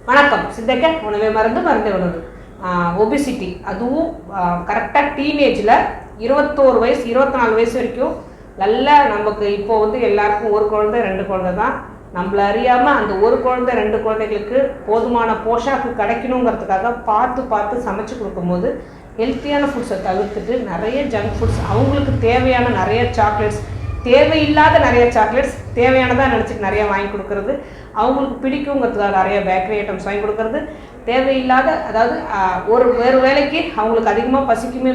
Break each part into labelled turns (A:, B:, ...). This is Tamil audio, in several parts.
A: வணக்கம். சித்தக்க உணவே மருந்து மருந்தே உணவு. ஒபிசிட்டி அதுவும் கரெக்டாக டீனேஜில் 21 வயசு 24 வயசு வரைக்கும் நல்லா நமக்கு இப்போ வந்து எல்லாருக்கும் ஒரு குழந்தை 2 குழந்தை தான். நம்மள அறியாமல் அந்த ஒரு குழந்தை 2 குழந்தைகளுக்கு போதுமான போஷாக்கு கிடைக்கணுங்கிறதுக்காக பார்த்து சமைச்சு கொடுக்கும்போது ஹெல்த்தியான ஃபுட்ஸை தவிர்த்துட்டு நிறைய ஜங்க் ஃபுட்ஸ், அவங்களுக்கு தேவையான நிறைய சாக்லேட்ஸ், தேவையில்லாத நிறைய சாக்லேட்ஸ் தேவையானதாக நினச்சிட்டு நிறையா வாங்கி கொடுக்குறது, அவங்களுக்கு பிடிக்குங்கிறதுக்காக நிறைய பேக்கரி ஐட்டம்ஸ் வாங்கி கொடுக்குறது, தேவையில்லாத அதாவது வேறு வேலைக்கு அவங்களுக்கு அதிகமாக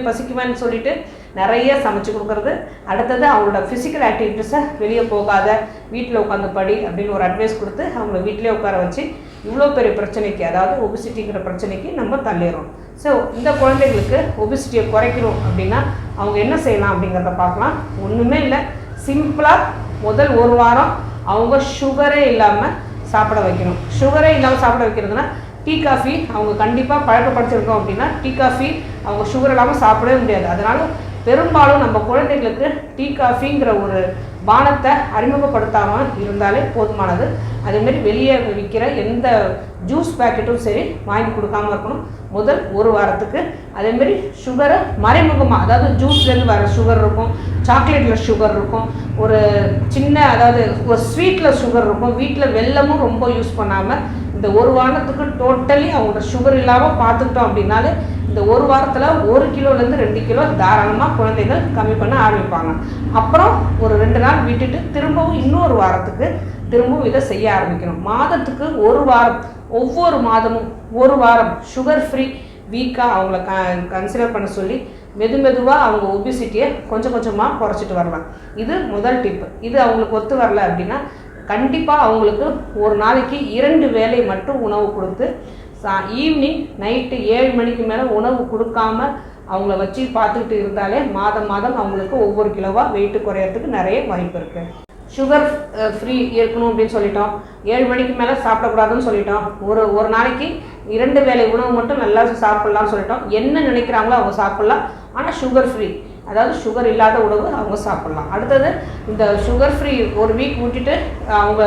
A: பசிக்குமேன்னு சொல்லிட்டு நிறைய சமைச்சு கொடுக்குறது. அடுத்தது அவங்களோட ஃபிசிக்கல் ஆக்டிவிட்டீஸை வெளியே போகாத, வீட்டில் உட்காந்து படி அப்படின்னு ஒரு அட்வைஸ் கொடுத்து அவங்கள வீட்டிலே உட்கார வச்சு இவ்வளோ பெரிய பிரச்சனைக்கு, அதாவது ஒபிசிட்டிங்கிற பிரச்சனைக்கு நம்ம தள்ளிடுறோம். ஸோ இந்த குழந்தைகளுக்கு ஒபிசிட்டியை குறைக்கணும் அப்படின்னா அவங்க என்ன செய்யலாம் அப்படிங்கிறத பார்க்கலாம். ஒன்றுமே இல்லை, சிம்பிளாக முதல் ஒரு வாரம் அவங்க சுகரே இல்லாமல் சாப்பிட வைக்கணும். சுகரே இல்லாமல் சாப்பிட வைக்கிறதுனா டீ காஃபி அவங்க கண்டிப்பாக பழக்கப்படுத்திருக்கோம் அப்படின்னா டீ காஃபி அவங்க சுகர் இல்லாமல் சாப்பிடவே முடியாது. அதனால் பெரும்பாலும் நம்ம குழந்தைகளுக்கு டீ காஃபிங்கிற ஒரு பானத்தை அறிமுகப்படுத்தாமல் இருந்தாலே போதுமானது. அதேமாரி வெளியே விற்கிற எந்த ஜூஸ் பேக்கெட்டும் சரி வாங்கி கொடுக்காம இருக்கணும் முதல் ஒரு வாரத்துக்கு. அதேமாரி சுகரை மறைமுகமாக, அதாவது ஜூஸ்லேருந்து வர சுகர் இருக்கும், சாக்லேட்டில் சுகர் இருக்கும், ஒரு சின்ன அதாவது ஒரு ஸ்வீட்டில் சுகர் இருக்கும், வீட்டில் வெல்லமும் ரொம்ப யூஸ் பண்ணாமல் இந்த ஒரு வாரத்துக்கு டோட்டலி அவங்களோட சுகர் இல்லாமல் பார்த்துக்கிட்டோம் அப்படின்னாலே இந்த ஒரு வாரத்தில் 1 கிலோலேருந்து 2 கிலோ தாராளமாக குழந்தைகள் கம்மி பண்ண ஆரம்பிப்பாங்க. அப்புறம் ஒரு 2 நாள் விட்டுட்டு திரும்பவும் இன்னொரு வாரத்துக்கு திரும்பவும் இதை செய்ய ஆரம்பிக்கணும். மாதத்துக்கு ஒரு வாரம், ஒவ்வொரு மாதமும் ஒரு வாரம் சுகர் ஃப்ரீ வீக்காக அவங்கள கன்சிடர் பண்ண சொல்லி மெதுவாக அவங்க ஒபிசிட்டியை கொஞ்சம் கொஞ்சமாக குறைச்சிட்டு வரலாம். இது முதல் டிப்பு. இது அவங்களுக்கு ஒத்து வரல அப்படின்னா கண்டிப்பாக அவங்களுக்கு ஒரு நாளைக்கு 2 வேளை மட்டும் உணவு கொடுத்து ஈவினிங் நைட்டு 7 மணிக்கு மேலே உணவு கொடுக்காம அவங்கள வச்சு பார்த்துக்கிட்டு இருந்தாலே மாதம் அவங்களுக்கு ஒவ்வொரு கிலோவாக வெயிட்டு குறையறதுக்கு நிறைய வாய்ப்பு இருக்குது. சுகர் ஃப்ரீ இருக்கணும் அப்படின்னு சொல்லிட்டோம், 7 மணிக்கு மேலே சாப்பிடக்கூடாதுன்னு சொல்லிட்டோம், ஒரு நாளைக்கு 2 வேளை உணவு மட்டும் நல்லா சாப்பிட்லான்னு சொல்லிட்டோம். என்ன நினைக்கிறாங்களோ அவங்க சாப்பிட்லாம், ஆனால் சுகர் ஃப்ரீ, அதாவது சுகர் இல்லாத உணவு அவங்க சாப்பிட்லாம். அடுத்தது இந்த சுகர் ஃப்ரீ ஒரு வீக் விட்டுட்டு அவங்க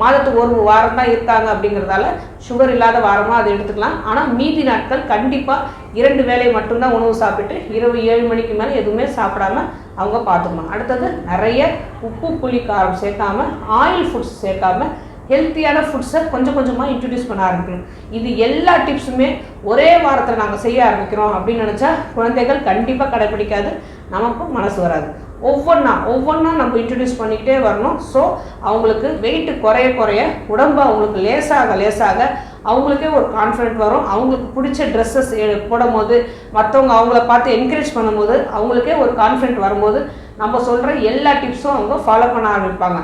A: மாதத்துக்கு ஒரு வாரம் தான் இருக்காங்க அப்படிங்கிறதால சுகர் இல்லாத வாரமாக அதை எடுத்துக்கலாம். ஆனால் மீதி நாட்கள் கண்டிப்பாக 2 வேளை மட்டும்தான் உணவு சாப்பிட்டு இரவு 7 மணிக்கு மேலே எதுவுமே சாப்பிடாம அவங்க பார்த்துக்கணும். அடுத்தது நிறைய உப்பு புளி காரம் சேர்க்காம, ஆயில் ஃபுட்ஸ் சேர்க்காம ஹெல்த்தியான ஃபுட்ஸை கொஞ்சம் கொஞ்சமாக இன்ட்ரடியூஸ் பண்ண ஆரம்பிக்கணும். இது எல்லா டிப்ஸுமே ஒரே வாரத்தில் நாங்கள் செய்ய ஆரம்பிக்கிறோம் அப்படின்னு நினச்சா குழந்தைகள் கண்டிப்பாக கடைப்பிடிக்காது, நமக்கும் மனசு வராது. ஒவ்வொன்றா நம்ம இன்ட்ரடியூஸ் பண்ணிக்கிட்டே வரணும். ஸோ அவங்களுக்கு வெயிட்டு குறைய உடம்பு அவங்களுக்கு லேசாக அவங்களுக்கே ஒரு கான்ஃபிடென்ட் வரும். அவங்களுக்கு பிடிச்ச ட்ரெஸ்ஸஸ் போடும் போது மற்றவங்க அவங்கள பார்த்து என்கரேஜ் பண்ணும்போது அவங்களுக்கே ஒரு கான்ஃபிடென்ட் வரும்போது நம்ம சொல்கிற எல்லா டிப்ஸும் அவங்க ஃபாலோ பண்ண ஆரம்பிப்பாங்க.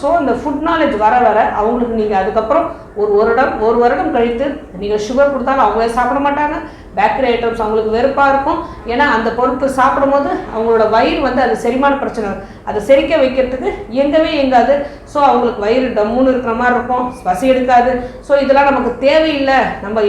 A: ஸோ இந்த ஃபுட் நாலேஜ் வர அவங்களுக்கு நீங்கள் அதுக்கப்புறம் ஒரு வருடம் கழித்து நீங்கள் சுகர் கொடுத்தாலும் அவங்களே சாப்பிட மாட்டாங்க. பேக்கரி ஐட்டம்ஸ் அவங்களுக்கு வெறுப்பாக இருக்கும். ஏன்னா அந்த பொருட்கள் சாப்பிடும்போது அவங்களோட வயிறு வந்து அது செரிமான பிரச்சனை, அதை செரிக்க வைக்கிறதுக்கு இயங்காது. ஸோ அவங்களுக்கு வயிறு டம்முன்னு இருக்கிற மாதிரி இருக்கும், பசி எடுக்காது. ஸோ இதெல்லாம் நமக்கு தேவையில்லை, நம்ம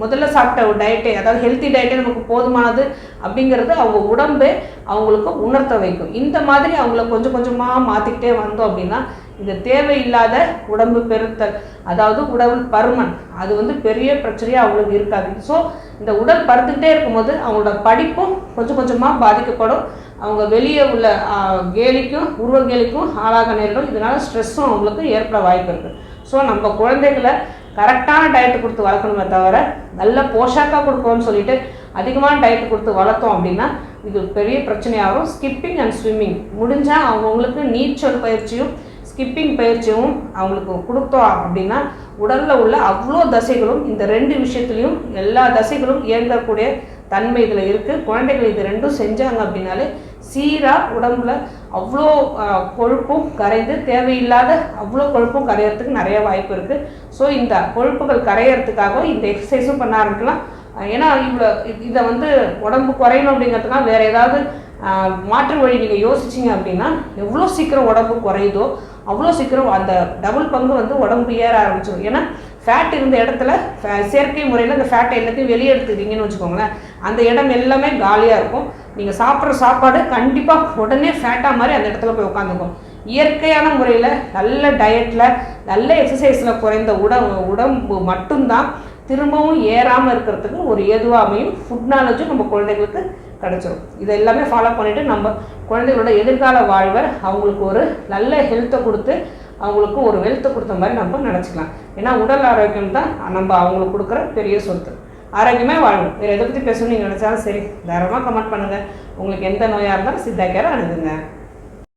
A: முதல்ல சாப்பிட்ட ஒரு டயட்டே, அதாவது ஹெல்த்தி டயட்டே நமக்கு போதுமானது அப்படிங்கிறது அவங்க உடம்பே அவங்களுக்கு உணர்த்த வைக்கும். இந்த மாதிரி அவங்கள கொஞ்சம் கொஞ்சமாக மாற்றிக்கிட்டே வந்தோம் அப்படின்னா இந்த தேவையில்லாத உடம்பு பெருத்தல், அதாவது உடல் பருமன், அது வந்து பெரிய பிரச்சனையாக அவங்களுக்கு இருக்காது. ஸோ இந்த உடல் பருத்துக்கிட்டே இருக்கும்போது அவங்களோட படிப்பும் கொஞ்சம் கொஞ்சமாக பாதிக்கப்படும். அவங்க வெளியே உள்ள உருவ கேலிக்கும் ஆளாக நேரிடும். இதனால் ஸ்ட்ரெஸ்ஸும் அவங்களுக்கு ஏற்பட வாய்ப்பு இருக்குது. ஸோ நம்ம குழந்தைகளை கரெக்டான டயட்டு கொடுத்து வளர்க்கணுமே தவிர நல்ல போஷாக்காக கொடுக்கணும்னு சொல்லிட்டு அதிகமான டயட்டு கொடுத்து வளர்த்தோம் அப்படின்னா இது பெரிய பிரச்சனையாகும். ஸ்கிப்பிங் அண்ட் ஸ்விம்மிங் முடிஞ்சால் அவங்களுக்கு நீச்சல் பயிற்சியும் ஸ்கிப்பிங் பயிற்சியும் அவங்களுக்கு கொடுத்தோம் அப்படின்னா உடலில் உள்ள அவ்வளோ தசைகளும், இந்த 2 விஷயத்துலையும் எல்லா தசைகளும் இயங்கக்கூடிய தன்மை இதில் இருக்குது. குழந்தைகள் இது 2ம் செஞ்சாங்க அப்படின்னாலே சீராக உடம்புல அவ்வளோ கொழுப்பும் கரைந்து தேவையில்லாத அவ்வளோ கொழுப்பும் கரையிறதுக்கு நிறைய வாய்ப்பு இருக்குது. ஸோ இந்த கொழுப்புகள் கரையிறதுக்காக இந்த எக்ஸசைஸும் பண்ண ஆரம்பிக்கலாம். ஏன்னா இதை வந்து உடம்பு குறையணும் அப்படிங்கிறதுக்காக வேறு ஏதாவது மாற்று வழி நீங்கள் யோசிச்சிங்க அப்படின்னா எவ்வளோ சீக்கிரம் உடம்பு குறையுதோ அவ்வளோ சீக்கிரம் அந்த டபுள் பங்கு வந்து உடம்பு ஏற ஆரம்பிச்சிடும். ஏன்னா ஃபேட் இருந்த இடத்துல செயற்கை முறையில் அந்த ஃபேட்டை எல்லாத்தையும் வெளியே எடுத்துக்கிட்டீங்கன்னு வச்சுக்கோங்களேன், அந்த இடம் எல்லாமே காலியாக இருக்கும். நீங்கள் சாப்பிட்ற சாப்பாடு கண்டிப்பாக உடனே ஃபேட்டாக மாதிரி அந்த இடத்துல போய் உட்காந்துக்கும். இயற்கையான முறையில் நல்ல டயட்டில் நல்ல எக்ஸசைஸில் குறைந்த உடம்பு மட்டும்தான் திரும்பவும் ஏறாமல் இருக்கிறதுக்கு ஒரு ஏதுவாக அமையும். ஃபுட் நாலேஜும் நம்ம குழந்தைகளுக்கு கிடச்சிரும். இதை எல்லாமே ஃபாலோ பண்ணிவிட்டு நம்ம குழந்தைகளோட எதிர்கால வாழ்வை அவங்களுக்கு ஒரு நல்ல ஹெல்த்தை கொடுத்து அவங்களுக்கு ஒரு வெல்த்தை கொடுத்த மாதிரி நம்ம நினச்சிக்கலாம். ஏன்னா உடல் ஆரோக்கியம் தான் நம்ம அவங்களுக்கு கொடுக்குற பெரிய சொத்து. ஆரோக்கியமாக வாழணும். வேறு எதை பற்றி பேசணும்னு நீங்கள் நினச்சாலும் சரி, தாராளமாக கமெண்ட் பண்ணுங்கள். உங்களுக்கு எந்த நோயாக இருந்தாலும் சித்தா கேரை அணுகுங்க.